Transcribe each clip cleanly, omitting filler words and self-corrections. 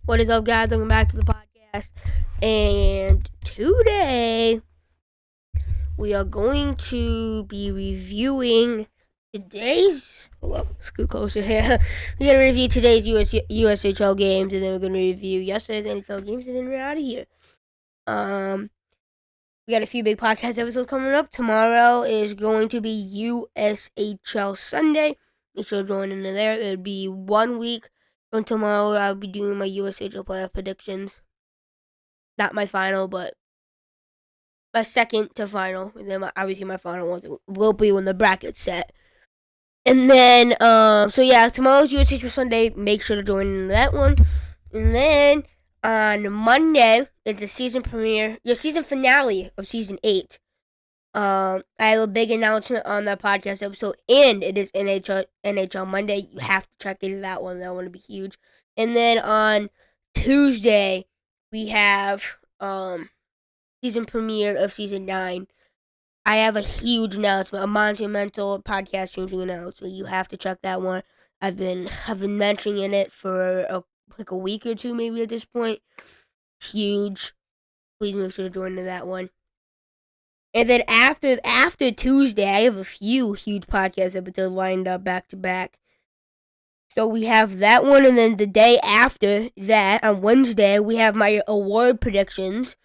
What is up, guys? Welcome back to the podcast. And today we are going to be reviewing today's. Well, scoot closer here. We're gonna review today's USHL games, and then we're gonna review yesterday's NHL games, and then we're out of here. We got a few big podcast episodes coming up. Tomorrow is going to be USHL Sunday. Make sure to join in there. It'll be 1 week from tomorrow. I'll be doing my USHL playoff predictions. Not my final, but my second to final. And then obviously my final will be when the bracket's set. And then, so yeah, tomorrow's USHL Sunday. Make sure to join in that one. And then on Monday is the season premiere, your season finale of season 8. I have a big announcement on that podcast episode, and it is NHL Monday. You have to check into that one. That one will be huge. And then on Tuesday, we have season premiere of season 9. I have a huge announcement, a monumental podcast changing announcement. You have to check that one. I've been mentioning it for a week or two, maybe at this point. It's huge. Please make sure to join in that one. And then after Tuesday, I have a few huge podcast episodes lined up back to back. So we have that one, and then the day after that, on Wednesday, we have my award predictions,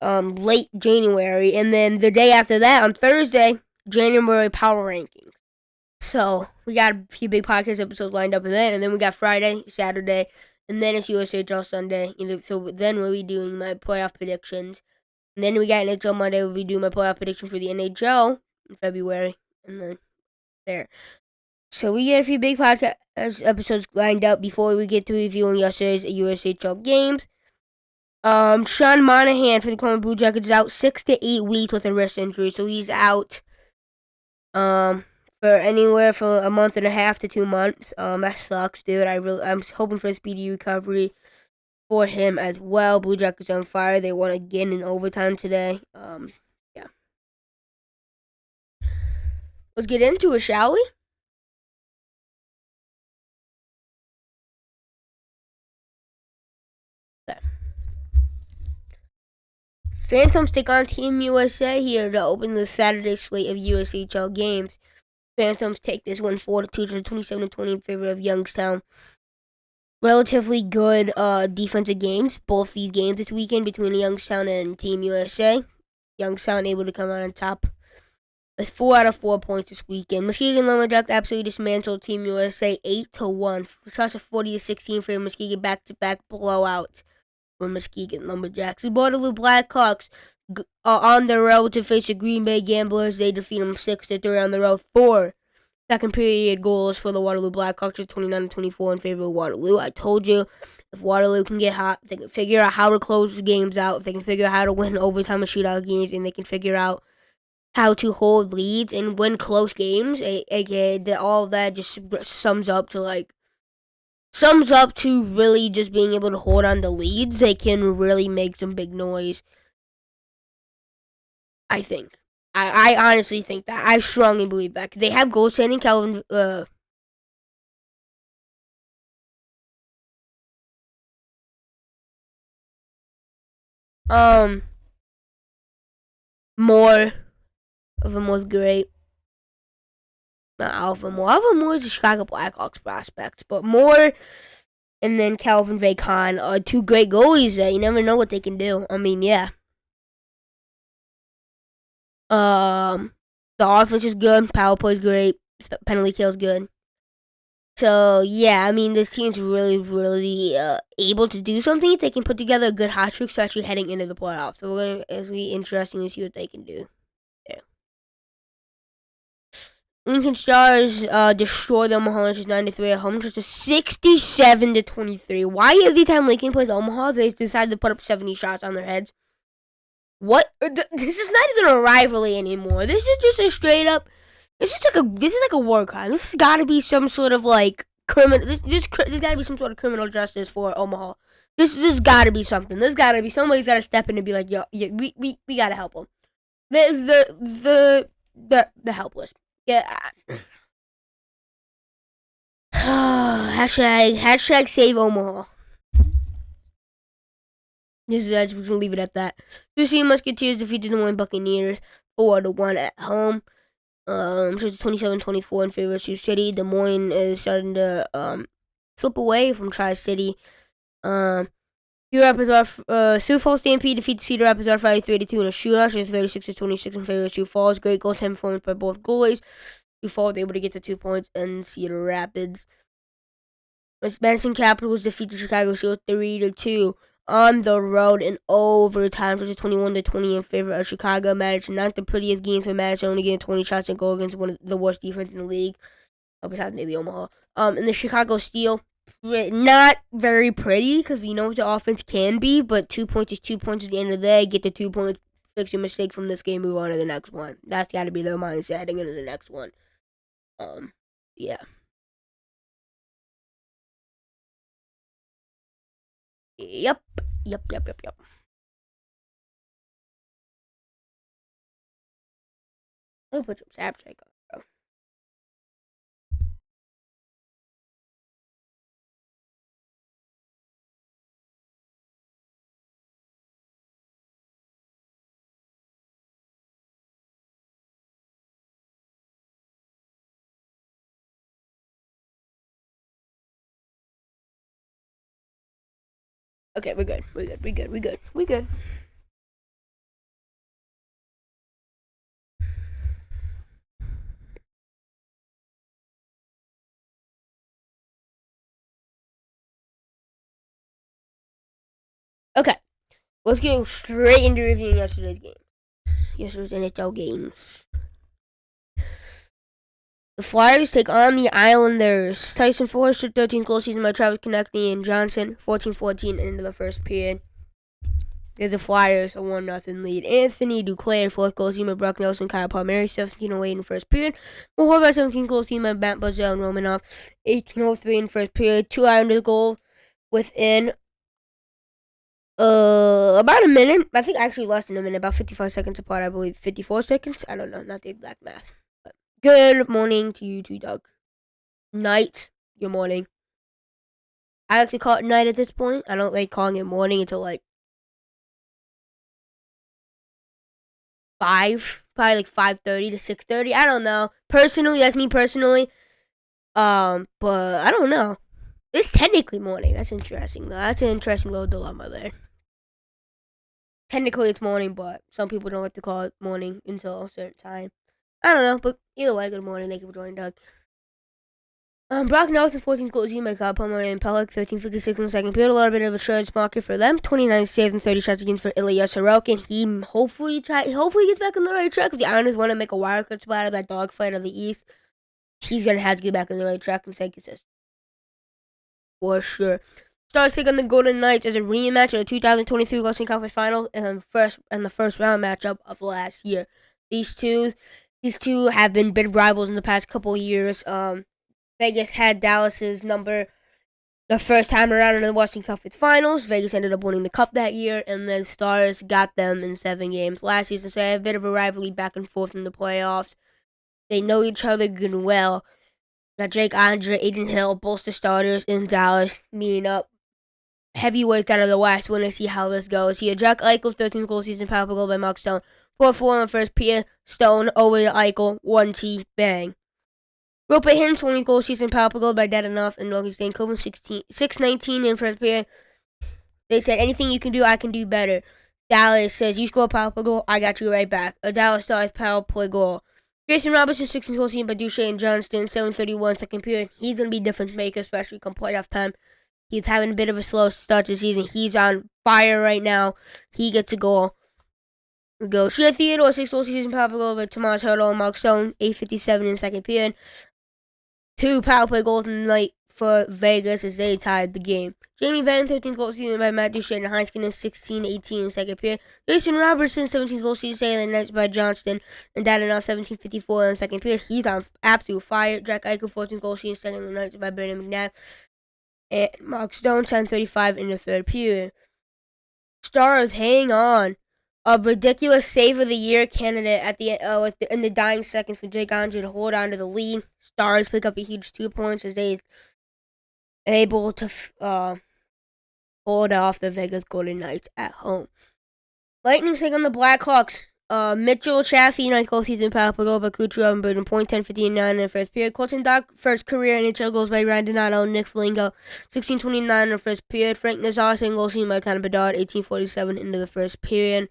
late January, and then the day after that, on Thursday, January power rankings. So we got a few big podcast episodes lined up, and then we got Friday, Saturday, and then it's USHL Sunday. So then we'll be doing my playoff predictions. And then we got NHL Monday. We'll be doing my playoff prediction for the NHL in February. And then there. So we get a few big podcast episodes lined up before we get to reviewing yesterday's USHL games. Sean Monahan for the Columbus Blue Jackets is out 6 to 8 weeks with a wrist injury. So he's out for anywhere from a month and a half to 2 months. That sucks, dude. I'm hoping for a speedy recovery for him as well. Blue Jackets on fire. They won again in overtime today. Yeah. Let's get into it, shall we? Okay. Phantoms take on Team USA here to open the Saturday slate of USHL games. Phantoms take this one 4-2 to 27-20 in favor of Youngstown. Relatively good defensive games. Both these games this weekend between Youngstown and Team USA. Youngstown able to come out on top with 4 out of 4 points this weekend. Muskegon Lumberjacks absolutely dismantled Team USA 8-1. Shots of 40-16 for Muskegon back-to-back blowouts for Muskegon Lumberjacks. The Waterloo Blackhawks are on the road to face the Green Bay Gamblers. They defeat them 6-3 on the road. 4 second period goals for the Waterloo Blackhawks, 29-24 in favor of Waterloo. I told you, if Waterloo can get hot, they can figure out how to close the games out. If they can figure out how to win overtime and shootout games, and they can figure out how to hold leads and win close games, aka all of that just sums up to really just being able to hold on to leads. They can really make some big noise, I think. I honestly think that. I strongly believe that. They have goaltending, Calvin. More of them was great. Not Alpha Moore. Alpha Moore is the Chicago Blackhawks prospect, but Moore and then Calvin Vacon are two great goalies that you never know what they can do. I mean, yeah. The offense is good. Power play is great. Penalty kill is good. So yeah, I mean, this team's really, really able to do something if they can put together a good hot streak, especially heading into the playoffs. So it's gonna be interesting to see what they can do. Yeah. Lincoln Stars destroyed the Omaha Lynchers 9-3 at home, just a 67-23. Why every time Lincoln plays Omaha, they decide to put up 70 shots on their heads? What? This is not even a rivalry anymore. This is just a straight up. This is like a war crime. This has got to be some sort of like criminal. There's got to be some sort of criminal justice for Omaha. This got to be something. There's got to be somebody's got to step in and be like, yo, we got to help them. The helpless. Yeah. Hashtag save Omaha. This is actually going to leave it at that. The Sea Musketeers defeated the Wayne Buccaneers 4-1 at home. So it's 27-24 in favor of Sioux City. Des Moines is starting to slip away from Tri-City. Cedar Rapids Sioux Falls Stampede defeated Cedar Rapids Friday 32 in a shootout. So it's 36-26 in favor of Sioux Falls. Great goaltending performance by both goalies. Sioux Falls able to get to 2 points, and Cedar Rapids. Madison Capitals defeated Chicago Shield 3-2 on the road in overtime, which is 21-20 in favor of Chicago. Madison, not the prettiest game for Madison, only getting 20 shots and goal against one of the worst defense in the league, besides maybe Omaha. And the Chicago Steel, not very pretty because we know what the offense can be, but 2 points is 2 points at the end of the day. Get the 2 points, fix your mistakes from this game, move on to the next one. That's got to be their mindset heading into the next one. Yeah. Yep. I'll put some Snapchat on, bro. Okay, we're good. We good. Okay, let's go straight into reviewing yesterday's game. Yesterday's NHL games. The Flyers take on the Islanders. Tyson Foerster, 13th goal season by Travis Konecny and Johnson, 14-14 into the first period. There's the Flyers, a 1-0 lead. Anthony Duclair, 4th goal season by Brock Nelson, Kyle Palmieri, 17-08 in the first period. Mohorvat, 17th goal season by Matt Barzal and Romanov, 18-03 in the first period. 2 Islanders goal within about a minute. I think actually less than a minute, about 55 seconds apart, I believe. 54 seconds? I don't know, not the exact math. But good morning to you too, Doug. Night, your morning. I actually call it night at this point. I don't like calling it morning until like 5, probably like 5:30 to 6:30. I don't know. Personally, that's me personally. But I don't know. It's technically morning. That's interesting though. That's an interesting little dilemma there. Technically it's morning, but some people don't like to call it morning until a certain time. I don't know, but either way, good morning. Thank you for joining, Doug. Brock Nelson, 14th goal team by Kyle Palmieri and Pellick, 13:56 in the second period. A little bit of a insurance market for them. 29 saves and 30 shots against for Ilya Sorokin. He hopefully gets back on the right track. If the Islanders want to make a wildcard spot out of that dogfight of the East, he's gonna have to get back on the right track and stay consistent for sure. Stars take on the Golden Knights as a rematch of the 2023 Western Conference Finals and the first round matchup of last year. These two have been big rivals in the past couple of years. Vegas had Dallas's number the first time around in the Western Conference Finals. Vegas ended up winning the Cup that year, and then Stars got them in 7 games last season. So they have a bit of a rivalry back and forth in the playoffs. They know each other good and well. Got Jake Andre, Aiden Hill, both the starters in Dallas, meeting up. Heavyweights out of the West. We're going to see how this goes. Here, Jack Eichel, 13th goal season, power goal by Mark Stone. 4-4 in the first period. Stone over to Eichel. 1-T, bang. Rope him, 20 goal season, power goal by Dadanoff and Logan Stankoven, 6-19 in first period. They said, anything you can do, I can do better. Dallas says, you score a power goal, I got you right back. A Dallas Stars power play goal. Jason Robertson, 16th goal season by Duchesne and Johnston, 7:31 second period. He's going to be a difference maker, especially come playoff time. He's having a bit of a slow start to the season. He's on fire right now. He gets a goal. We go. Shea Theodore, 6th goal season, power goal by Tomas Hertl and Mark Stone, 8:57 in the second period. 2 power play goals in the night for Vegas as they tied the game. Jamie Benn, 13th goal season by Matt Duchesne and Heiskanen, 16-18 in the second period. Jason Robertson, 17th goal season, saving the Knights by Johnston and Dadanoff, 17:54 in the second period. He's on absolute fire. Jack Eichel, 14th goal season, second the Knights by Brandon McNabb and Mark Stone, 10:35 in the third period. Stars hang on. A ridiculous save of the year candidate at the in the dying seconds for Jake Andre to hold on to the lead. Stars pick up a huge 2 points as they able to pulled off the Vegas Golden Knights at home. Lightning take on the Blackhawks. Mitchell, Chaffee, 9th goal season power play goal by Kucherov and Burden, point 10:59 in the first period. Colton Dock, first career NHL goals by Ryan Donato, Nick Foligno, 16:29 in the first period. Frank Nazar, second goal season by Connor Bedard, 18:47 into the first period.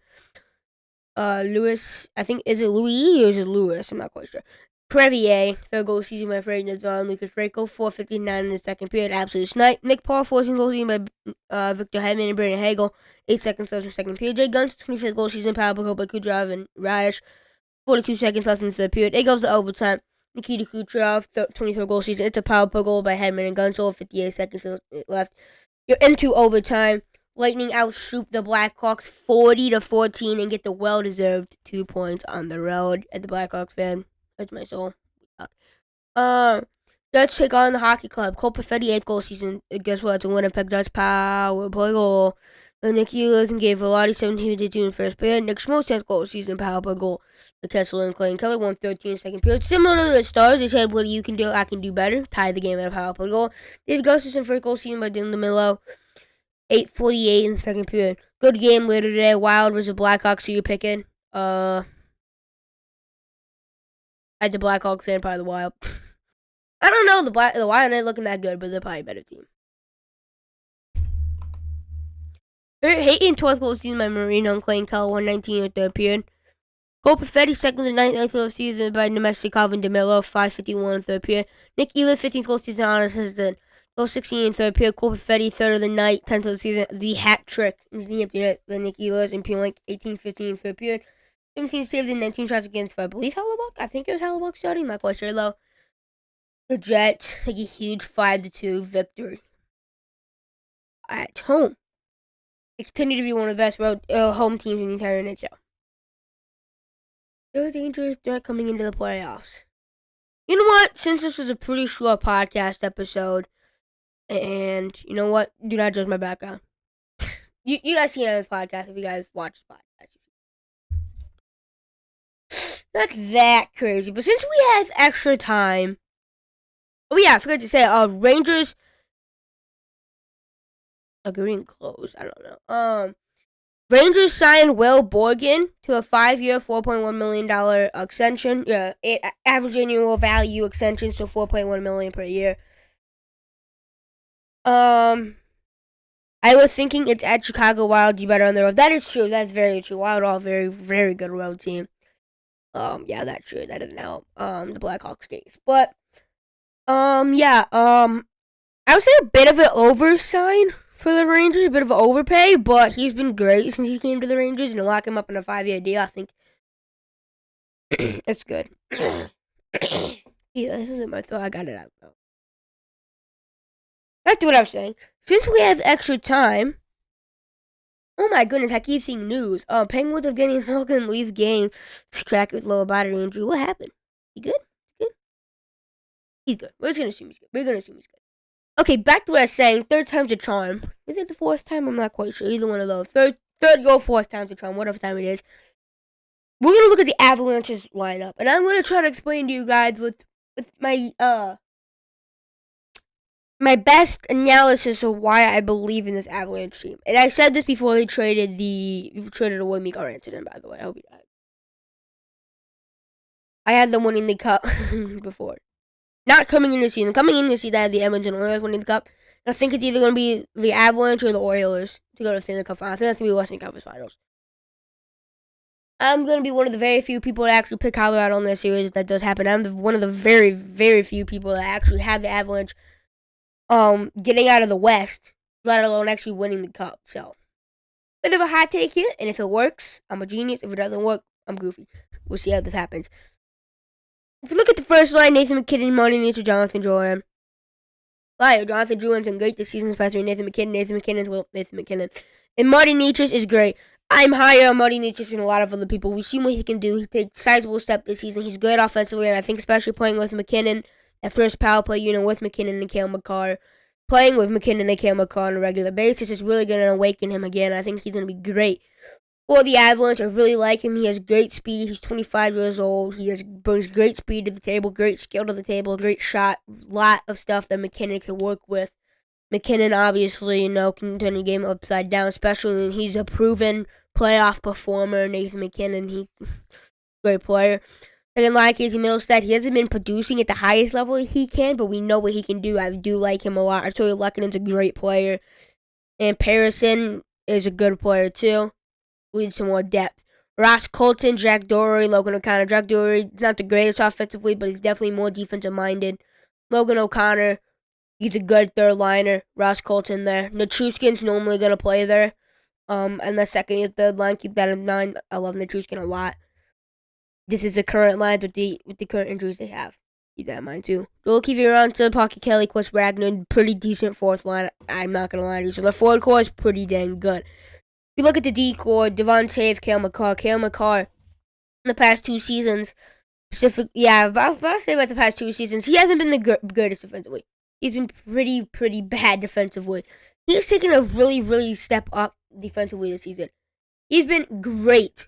Lewis, I think, is it Louis or is it Lewis? I'm not quite sure. Crevier, third goal season by Frank Nazar and Lucas Rako, 4:59 in the second period. Absolute snipe. Nick Paul, 14th goal season by Victor Hedman and Brandon Hagel, 8 seconds left in the second period. Jay Guns, 25th goal season power play goal by Kucherov and Radish, 42 seconds left in the third period. It goes to overtime. Nikita Kucherov, 23rd goal season. It's a power play goal by Hedman and Gunsel, 58 seconds left. You're into overtime. Lightning outshoot the Blackhawks 40-14 and get the well-deserved 2 points on the road. At the Blackhawks fan, that's my soul. Dutch take on the Hockey Club. Cole Perfetti, 8th goal season. Guess what? It's a Winnipeg Dutch power play goal. Nick Ehlers and gave Velotti 17-2 in the first period. Nick Schmaltz, 10th goal season power play goal. The Kessel and Clayton Keller, 1:13 in the second period. Similar to the Stars, they said, what you can do, I can do better. Tied the game at a power play goal. David Gustafson, first goal season by Dylan DeMillo. 8:48 in the second period. Good game later today. Wild versus Blackhawks. Who you picking? I had the Blackhawks fan, probably the Wild. I don't know. The Wild ain't looking that good, but they're probably a better team. Hayton, 12th goal season by Marino and Clayton Keller, 1:19 in the third period. Cole Perfetti, second and 9th goal season by domestic Calvin DeMillo, 5:51 in the third period. Nick Ehlers, 15th goal season on assistant. Goal 16 in the third period. Cole Perfetti, third of the night, 10th of the season. The hat trick in the empty net. The Nick Ehlers and P-Link, 18-15 in the third period. 17 saves and 19 shots against, I believe, Hellebuck. I think it was Hellebuck starting. Not quite sure, though. The Jets take a huge 5-2 victory at home. They continue to be one of the best home teams in the entire NHL. They're a dangerous threat coming into the playoffs. You know what? Since this was a pretty short podcast episode, and you know what? Do not judge my background. you guys see it on this podcast if you guys watch the podcast. Not that crazy, but since we have extra time, oh yeah, I forgot to say, Rangers agreeing close. I don't know. Rangers signed Will Borgen to a 5-year, $4.1 million extension. Yeah, average annual value extension, so $4.1 million per year. I was thinking it's at Chicago Wild. You better on the road. That is true. That's very true. Wild all very, very good road team. Yeah, that's true. That doesn't help. The Blackhawks case, but yeah. I would say a bit of an oversign for the Rangers, a bit of an overpay, but he's been great since he came to the Rangers, and to lock him up in a 5-year deal, I think it's good. Yeah, this isn't my thought. I got it out though. Back to what I was saying. Since we have extra time, oh my goodness, I keep seeing news. Penguins of getting Malcolm leaves game cracked with lower body injury. What happened? He good? Good? He's good. We're just gonna assume he's good. We're gonna assume he's good. Okay, back to what I was saying. Third time's a charm. Is it the fourth time? I'm not quite sure. Either one of those. Third or fourth time's a charm. Whatever time it is. We're gonna look at the Avalanche's lineup, and I'm gonna try to explain to you guys with my my best analysis of why I believe in this Avalanche team. And I said this before they traded away Mikko Rantanen, by the way. I hope you died. I had them winning the cup before. Not coming in this season. Coming in this season, I had the Edmonton Oilers winning the cup. And I think it's either going to be the Avalanche or the Oilers to go to the Stanley Cup Finals. I think that's going to be Western Conference Finals. I'm going to be one of the very few people to actually pick Colorado in this series if that does happen. I'm one of the very, very few people that actually have the Avalanche getting out of the West, let alone actually winning the cup. So, bit of a hot take here, and if it works, I'm a genius. If it doesn't work, I'm goofy. We'll see how this happens. If you look at the first line, Nathan MacKinnon, Marty Nietzsche, Jonathan Drouin. Jonathan Drouin's been great this season, especially Nathan MacKinnon. And Marty Nietzsche is great. I'm higher on Marty Nietzsche than a lot of other people. We've seen what he can do. He takes a sizable step this season. He's good offensively, and I think especially playing with MacKinnon, that first power play unit with MacKinnon and Cale Makar, playing with MacKinnon and Cale Makar on a regular basis is really going to awaken him again. I think he's going to be great for the Avalanche. I really like him. He has great speed. He's 25 years old. He brings great speed to the table, great skill to the table, great shot, lot of stuff that MacKinnon can work with. McKinnon obviously, can turn the game upside down, especially when he's a proven playoff performer. Nathan McKinnon, great player. Second line, Casey Middlestat, he hasn't been producing at the highest level he can, but we know what he can do. I do like him a lot. Arturi Lekkonen's a great player. And Parison is a good player too. Needs some more depth. Ross Colton, Jack Doherty, Logan O'Connor. Jack Doherty, not the greatest offensively, but he's definitely more defensive minded. Logan O'Connor, he's a good third liner. Ross Colton there. Nichushkin's normally gonna play there. And the second and third line, keep that in mind. I love Nichushkin a lot. This is the current line with the current injuries they have. Keep that in mind too. Joel Kiviranta, Pocket Kelly, Chris Wagner, pretty decent fourth line. I'm not gonna lie to you. So the forward core is pretty dang good. If you look at the D core, Devon Taves, Cale Makar, in the past 2 seasons, I'll say about the past 2 seasons, he hasn't been the greatest defensively. He's been pretty bad defensively. He's taken a really step up defensively this season. He's been great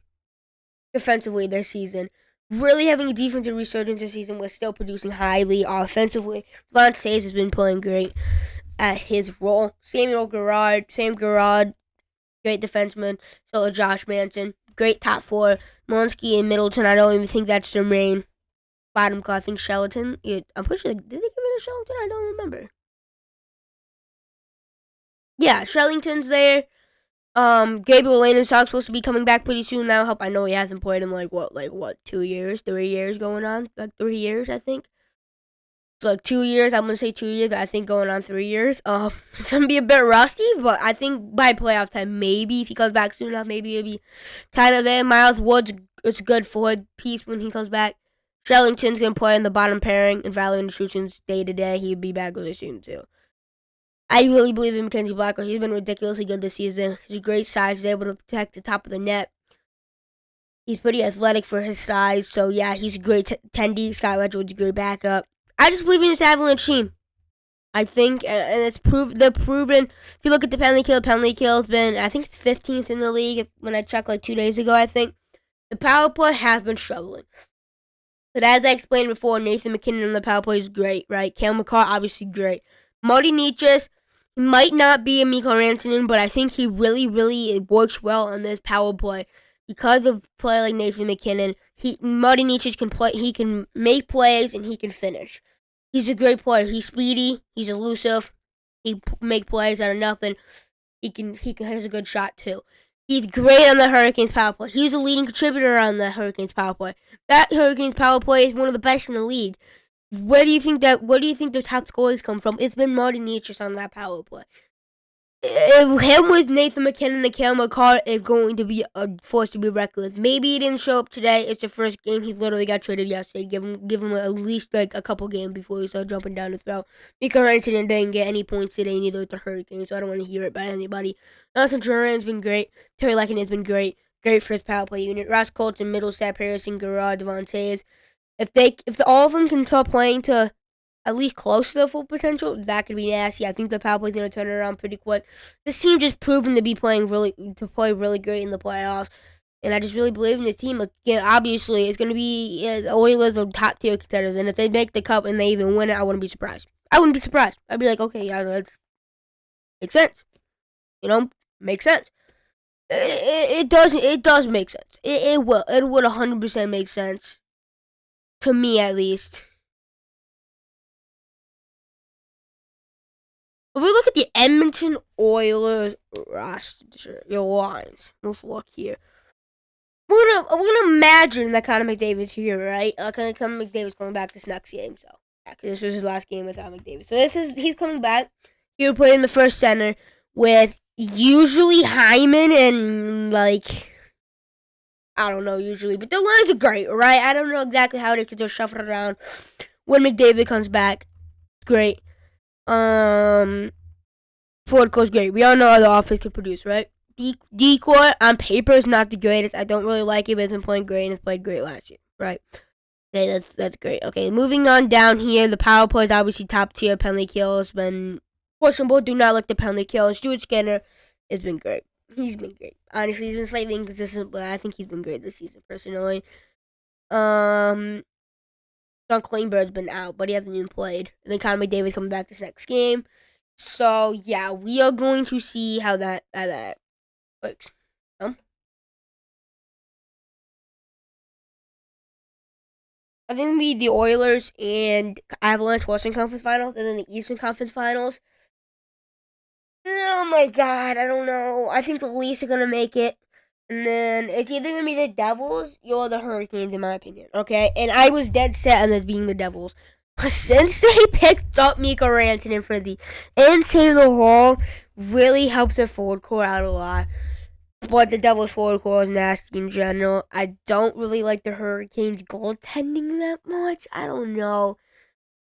defensively this season. Really having a defensive resurgence this season. We're still producing highly offensively. Devon Taves has been playing great at his role. Sam Gerard, great defenseman. So Josh Manson, great top 4. Monsky and Middleton, I don't even think that's their main bottom core. I think Shelton. I'm pretty sure, did they give it to Shelton? I don't remember. Yeah, Shellington's there. Gabriel Lane's supposed to be coming back pretty soon. That'll help. I know he hasn't played in like 2 years, 3 years going on, like 3 years I think. So like 2 years. I'm gonna say 2 years. I think going on 3 years. It's gonna be a bit rusty, but I think by playoff time, maybe if he comes back soon enough, maybe it'll be kind of there. Miles Woods, it's a good forward piece when he comes back. Shellington's gonna play in the bottom pairing, and Valerie Nichushkin's day to day. He'll be back really soon too. I really believe in Mackenzie Blackwood. He's been ridiculously good this season. He's a great size. He's able to protect the top of the net. He's pretty athletic for his size. So, yeah, he's a great 10D. Scott Wedgwood's a great backup. I just believe in this Avalanche team. I think, and they're proven. If you look at the penalty kill has been, I think it's 15th in the league when I checked like 2 days ago, I think. The power play has been struggling. But as I explained before, Nathan McKinnon on the power play is great, right? Cale Makar, obviously great. Marty Nietzsche might not be a Mikko Rantanen, but I think he really works well on this power play because of play like Nathan McKinnon. Marty Nietzsche can play. He can make plays and he can finish. He's a great player. He's speedy. He's elusive. He make plays out of nothing. He has a good shot too. He's great on the Hurricanes power play. He's a leading contributor on the Hurricanes power play. That Hurricanes power play is one of the best in the league. Where do you think the top scorers come from? It's been Marty Nietzsche on that power play. Him with Nathan McKinnon and Cale Makar is going to be a force to be reckoned with. Maybe he didn't show up today. It's the first game. He literally got traded yesterday. Give him at least like a couple games before he started jumping down the throat. Mikko Rantanen didn't get any points today, neither with the Hurricanes, so I don't want to hear it by anybody. Nelson Duran's been great. Terry Lekkonen's been great. Great for his power play unit. Ross Colton, Middlestat, Parison, Gerard, Devon Taves. If all of them can start playing to at least close to the full potential, that could be nasty. I think the power play's gonna turn it around pretty quick. This team just proven to play really great in the playoffs, and I just really believe in this team. Again, obviously, it's gonna be Oilers are top tier contenders, and if they make the cup and they even win it, I wouldn't be surprised. I'd be like, okay, yeah, that makes sense. Makes sense. It does make sense. It would 100% make sense to me at least. If we look at the Edmonton Oilers roster, your lines, let's look here. We're gonna imagine that Connor McDavid's here, right? Connor McDavid's coming back this next game, so yeah, because this was his last game without McDavid. So he's coming back. He would play in the first center with usually Hyman and I don't know usually, but the lines are great, right? I don't know exactly how they could just shuffle it around when McDavid comes back. Great. Forward core's great. We all know how the offense can produce, right? D-core on paper is not the greatest. I don't really like it, but it's been playing great and it's played great last year, right? Okay, that's great. Okay, moving on down here, the power play is obviously top tier. Penalty kills been questionable. Do not like the penalty kills. Stuart Skinner has been great. He's been great. Honestly, he's been slightly inconsistent, but I think he's been great this season, personally. John Klingberg's been out, but he hasn't even played. And then Connor McDavid coming back this next game. So yeah, we are going to see how that works. I think it'll be the Oilers and Avalanche Western Conference Finals, and then the Eastern Conference Finals. Oh my god, I don't know. I think the Leafs are gonna make it, and then it's either gonna be the Devils or the Hurricanes, in my opinion. Okay, and I was dead set on it being the Devils. But since they picked up Mika Rantanen for the and Taylor Hall, really helps their forward core out a lot. But the Devils forward core is nasty in general. I don't really like the Hurricanes goaltending that much. I don't know.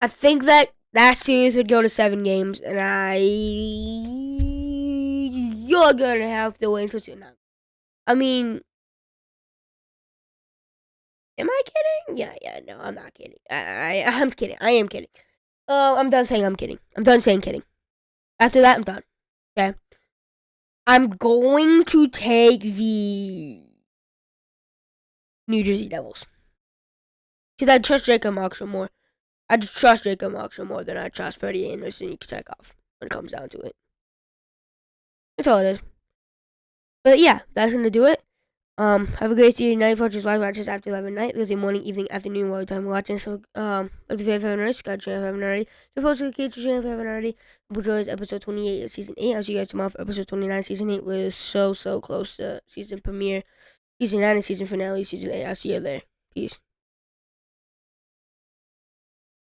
I think that series would go to 7 games, and you're gonna have to wait until tonight. I mean, am I kidding? Yeah, no, I'm not kidding. I'm kidding. I am kidding. I'm done saying I'm kidding. I'm done saying kidding. After that, I'm done. Okay. I'm going to take the New Jersey Devils. Because I trust Jacob Markstrom more. I trust Jacob Markstrom more than I trust Freddie Anderson and Chekhov when it comes down to it. That's all it is. But yeah, that's gonna do it. Have a great day night, folks. Just watch this after 11 night. Thursday morning, evening, afternoon, whatever time you're watching. So, if you haven't already, subscribe to the channel if you haven't already. Suppose to the kids channel if you haven't already. Enjoy episode 28 of season 8. I'll see you guys tomorrow for episode 29. Season 8 was so close to season premiere. Season 9 and season finale, season 8. I'll see you there. Peace.